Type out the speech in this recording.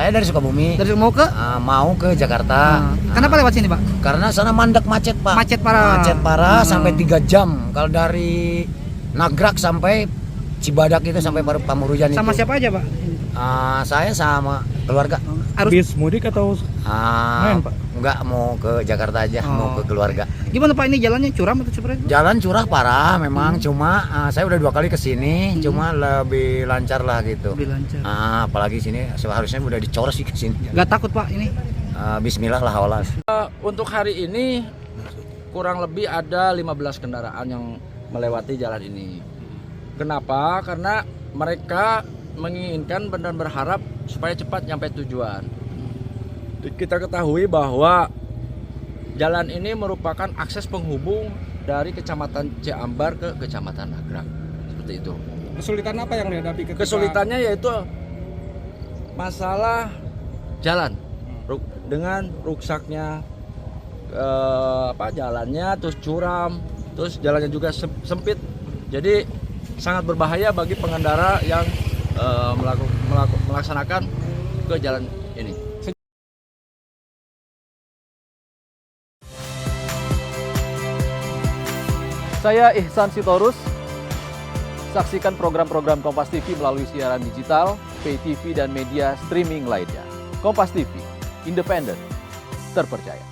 Saya dari Sukabumi. Dari mau ke? Mau ke Jakarta. Kenapa lewat sini, Pak? Karena sana mandek macet, Pak. Macet parah. Macet parah sampai 3 jam. Kalau dari Nagrak sampai Cibadak itu sampai Pamurujan itu. Sama siapa aja, Pak? Saya sama keluarga. Bis mudik atau main, Pak? Enggak, mau ke Jakarta aja, mau ke keluarga. Gimana, Pak, ini jalannya curam atau seperti itu? Jalan curah parah memang, cuma saya udah 2 kali ke sini, cuma lebih lancar lah gitu. Lebih lancar. Apalagi sini seharusnya udah dicor sih ke sini. Gak takut, Pak, ini? Bismillah lah awalan. Untuk hari ini kurang lebih ada 15 kendaraan yang melewati jalan ini. Kenapa? Karena mereka menginginkan dan berharap supaya cepat nyampe tujuan. Kita ketahui bahwa jalan ini merupakan akses penghubung dari Kecamatan Ciambar ke Kecamatan Nagrak. Seperti itu. Kesulitan apa yang dihadapi ketika... Kesulitannya yaitu masalah jalan dengan ruksaknya jalannya, terus curam, terus jalannya juga sempit. Jadi sangat berbahaya bagi pengendara yang melaksanakan ke jalan ini. Saya Ihsan Sitorus. Saksikan program-program Kompas TV melalui siaran digital, pay TV dan media streaming lainnya. Kompas TV, independen, terpercaya.